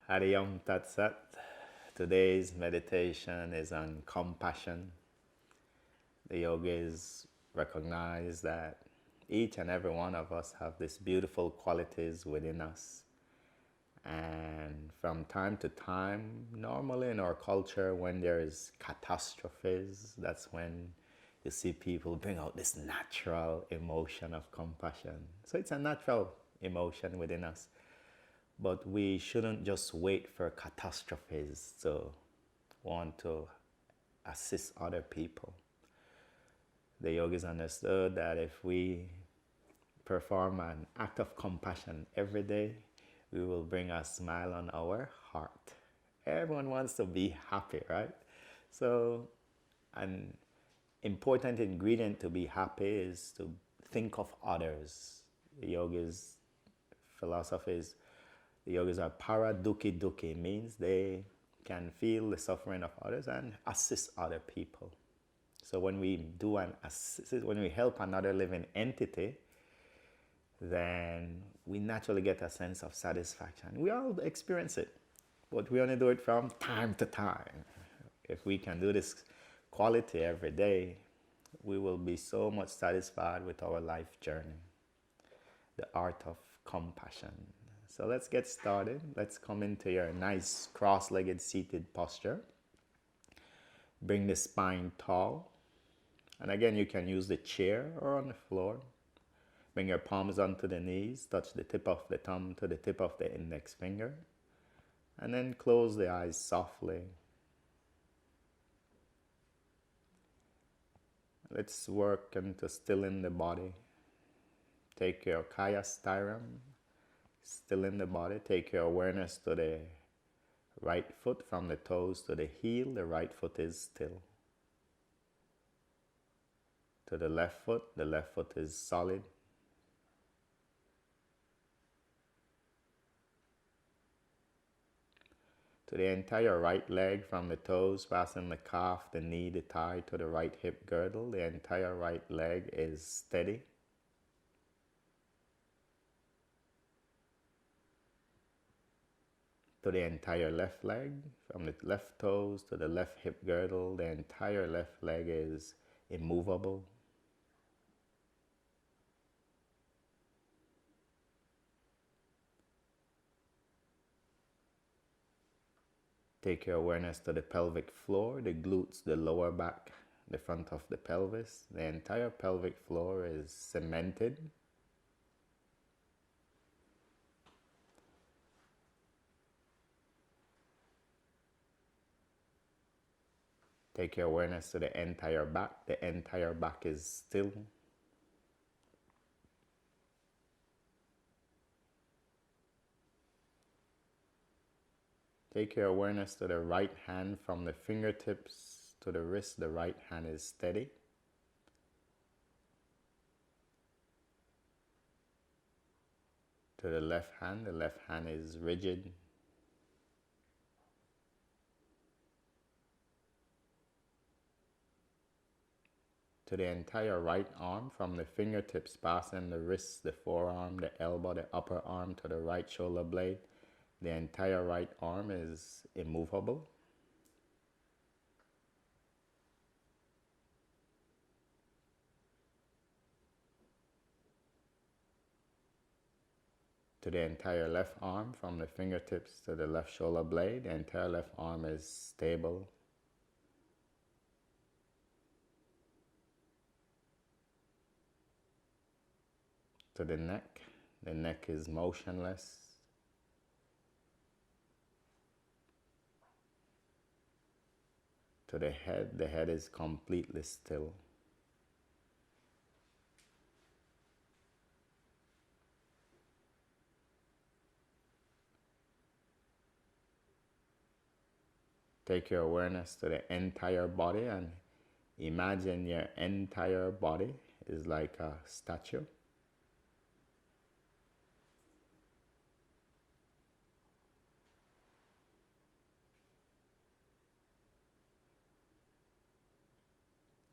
Hari Om Tat Sat. Today's meditation is on compassion. The yogis recognize that each and every one of us have these beautiful qualities within us. And from time to time, normally in our culture, when there is catastrophes, that's when you see people bring out this natural emotion of compassion. So it's a natural emotion within us. But we shouldn't just wait for catastrophes to want to assist other people. The yogis understood that if we perform an act of compassion every day, we will bring a smile on our heart. Everyone wants to be happy, right? So, an important ingredient to be happy is to think of others. The yogis' philosophy is the yogis are para dukkhi dukkhi, means they can feel the suffering of others and assist other people. So when we do when we help another living entity, then we naturally get a sense of satisfaction. We all experience it, but we only do it from time to time. If we can do this quality every day, we will be so much satisfied with our life journey. The art of compassion. So let's get started. Let's come into your nice cross-legged seated posture. Bring the spine tall. And again, you can use the chair or on the floor. Bring your palms onto the knees. Touch the tip of the thumb to the tip of the index finger. And then close the eyes softly. Let's work into stilling the body. Take your kaya styram. Still in the body. Take your awareness to the right foot from the toes to the heel. The right foot is still. To the left foot is solid. To the entire right leg from the toes, passing the calf, the knee, the thigh to the right hip girdle. The entire right leg is steady. To the entire left leg, from the left toes to the left hip girdle, the entire left leg is immovable. Take your awareness to the pelvic floor, the glutes, the lower back, the front of the pelvis. The entire pelvic floor is cemented. Take your awareness to the entire back. The entire back is still. Take your awareness to the right hand from the fingertips to the wrist. The right hand is steady. To the left hand is rigid. To the entire right arm, from the fingertips passing the wrist, the forearm, the elbow, the upper arm to the right shoulder blade. The entire right arm is immovable. To the entire left arm, from the fingertips to the left shoulder blade, the entire left arm is stable. To the neck is motionless. To the head is completely still. Take your awareness to the entire body and imagine your entire body is like a statue.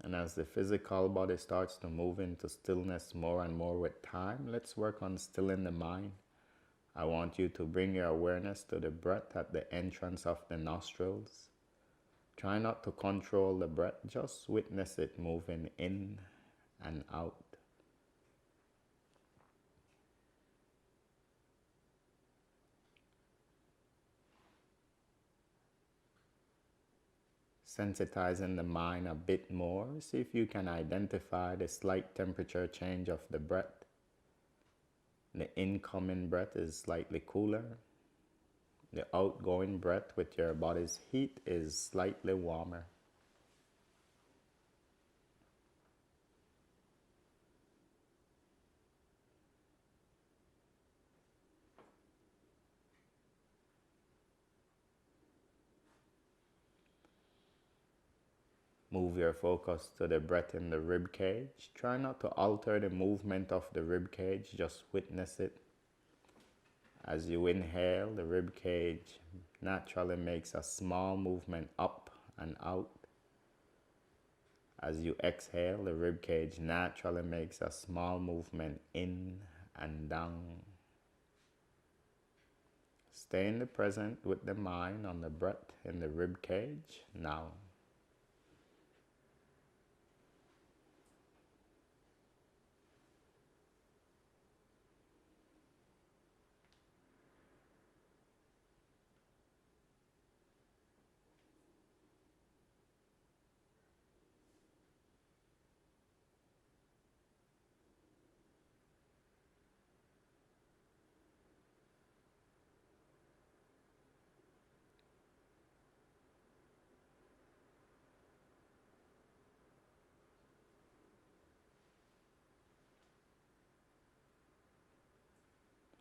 And as the physical body starts to move into stillness more and more with time, let's work on stilling the mind. I want you to bring your awareness to the breath at the entrance of the nostrils. Try not to control the breath, just witness it moving in and out. Sensitizing the mind a bit more, see if you can identify the slight temperature change of the breath. The incoming breath is slightly cooler. The outgoing breath with your body's heat is slightly warmer. Move your focus to the breath in the rib cage. Try not to alter the movement of the rib cage, just witness it. As you inhale, the rib cage naturally makes a small movement up and out. As you exhale, the rib cage naturally makes a small movement in and down. Stay in the present with the mind on the breath in the rib cage now.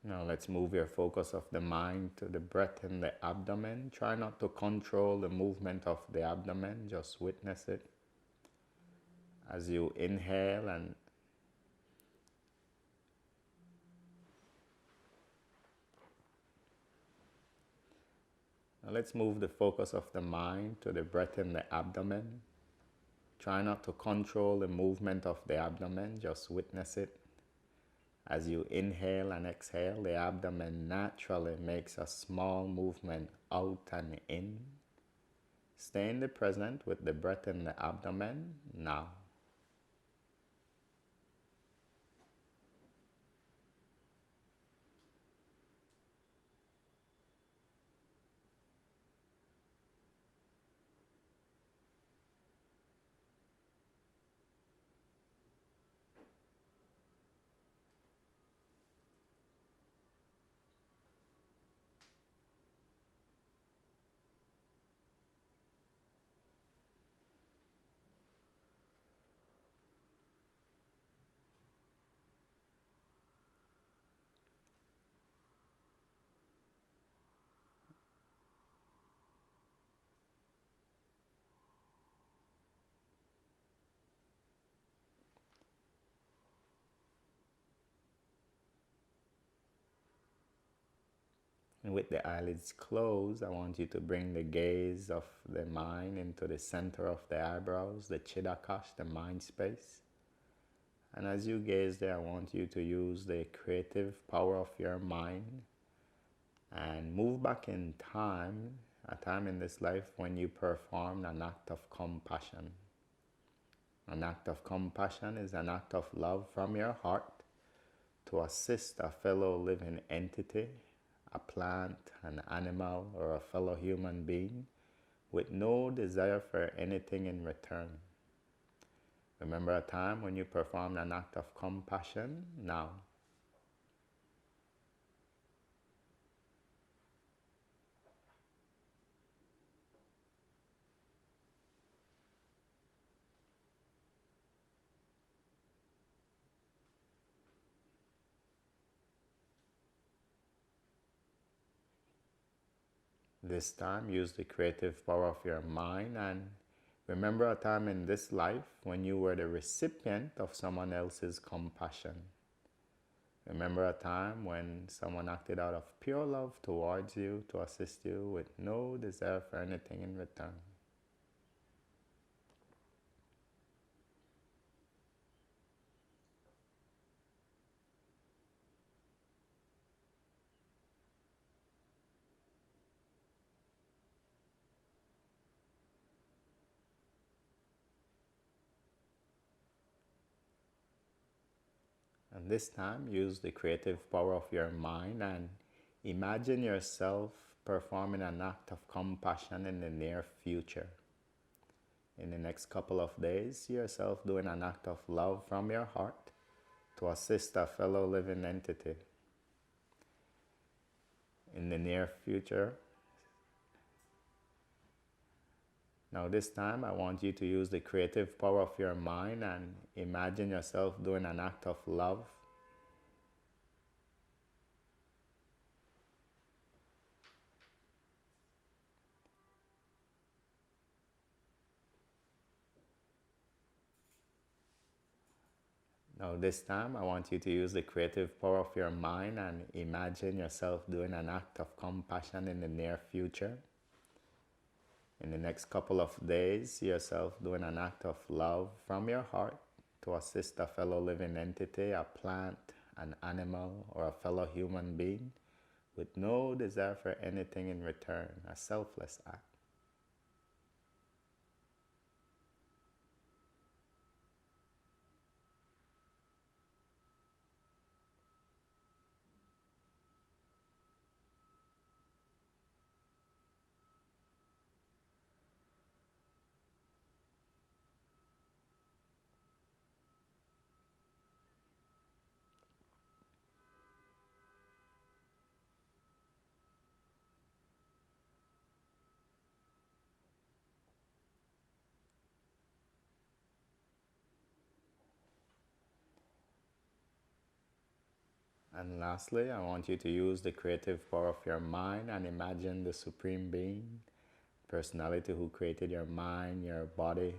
Now let's move your focus of the mind to the breath in the abdomen. Try not to control the movement of the abdomen, just witness it. As you inhale and now let's move the focus of the mind to the breath in the abdomen. Try not to control the movement of the abdomen, just witness it. As you inhale and exhale, the abdomen naturally makes a small movement out and in. Stay in the present with the breath in the abdomen now. And with the eyelids closed, I want you to bring the gaze of the mind into the center of the eyebrows, the Chidaakash, the mind space. And as you gaze there, I want you to use the creative power of your mind and move back in time, a time in this life when you performed an act of compassion. An act of compassion is an act of love from your heart to assist a fellow living entity, a plant, an animal, or a fellow human being with no desire for anything in return. Remember a time when you performed an act of compassion? Now. This time, use the creative power of your mind and remember a time in this life when you were the recipient of someone else's compassion. Remember a time when someone acted out of pure love towards you to assist you with no desire for anything in return. And this time, use the creative power of your mind and imagine yourself performing an act of compassion in the near future. In the next couple of days, see yourself doing an act of love from your heart to assist a fellow living entity. In the near future, now this time I want you to use the creative power of your mind and imagine yourself doing an act of love. Now this time I want you to use the creative power of your mind and imagine yourself doing an act of compassion in the near future. In the next couple of days, see yourself doing an act of love from your heart to assist a fellow living entity, a plant, an animal, or a fellow human being with no desire for anything in return, a selfless act. And lastly, I want you to use the creative power of your mind and imagine the Supreme Being, personality who created your mind, your body.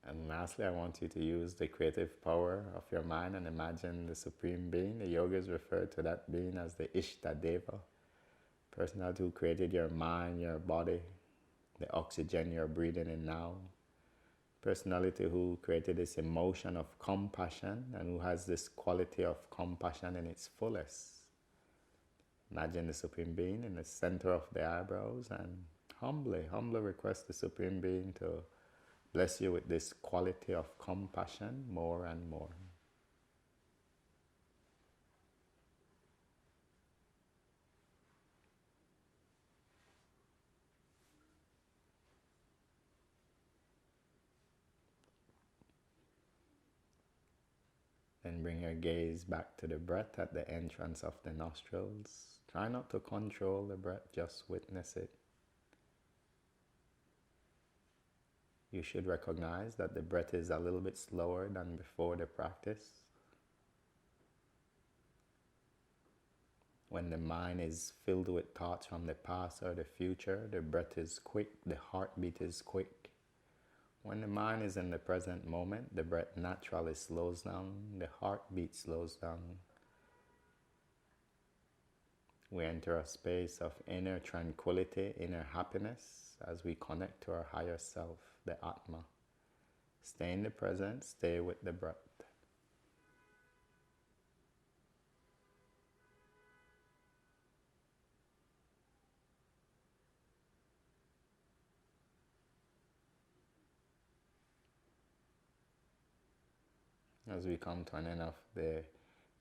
And lastly, I want you to use the creative power of your mind and imagine the Supreme Being. The yogis refer to that being as the Ishtadeva, personality who created your mind, your body, the oxygen you're breathing in now. Personality who created this emotion of compassion and who has this quality of compassion in its fullest. Imagine the Supreme Being in the center of the eyebrows and humbly request the Supreme Being to bless you with this quality of compassion more and more. Then bring your gaze back to the breath at the entrance of the nostrils. Try not to control the breath, just witness it. You should recognize that the breath is a little bit slower than before the practice. When the mind is filled with thoughts from the past or the future, the breath is quick, the heartbeat is quick. When the mind is in the present moment, the breath naturally slows down, the heartbeat slows down. We enter a space of inner tranquility, inner happiness as we connect to our higher self, the Atma. Stay in the present, stay with the breath. As we come to an end of the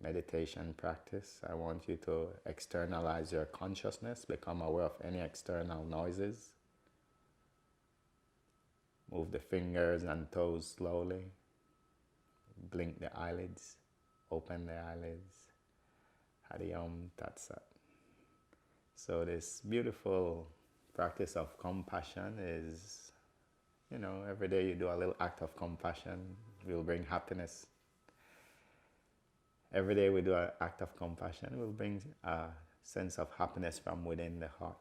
meditation practice, I want you to externalize your consciousness, become aware of any external noises. Move the fingers and toes slowly. Blink the eyelids, open the eyelids. Hari Om Tat Sat. So this beautiful practice of compassion is, every day you do a little act of compassion, will bring happiness. Every day we do an act of compassion, will bring a sense of happiness from within the heart.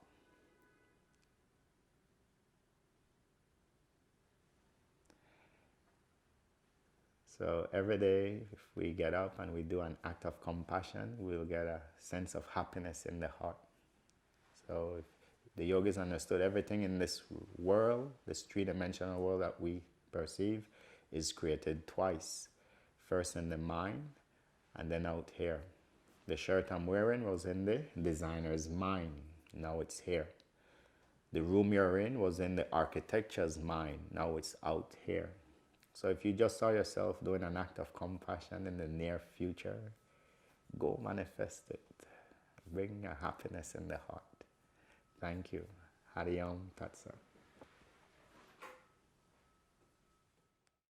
So every day, if we get up and we do an act of compassion, we'll get a sense of happiness in the heart. So the yogis understood everything in this world, this three-dimensional world that we perceive is created twice. First in the mind and then out here. The shirt I'm wearing was in the designer's mind. Now it's here. The room you're in was in the architecture's mind. Now it's out here. So if you just saw yourself doing an act of compassion in the near future, go manifest it. Bring a happiness in the heart. Thank you. Hari Om Tat Sat.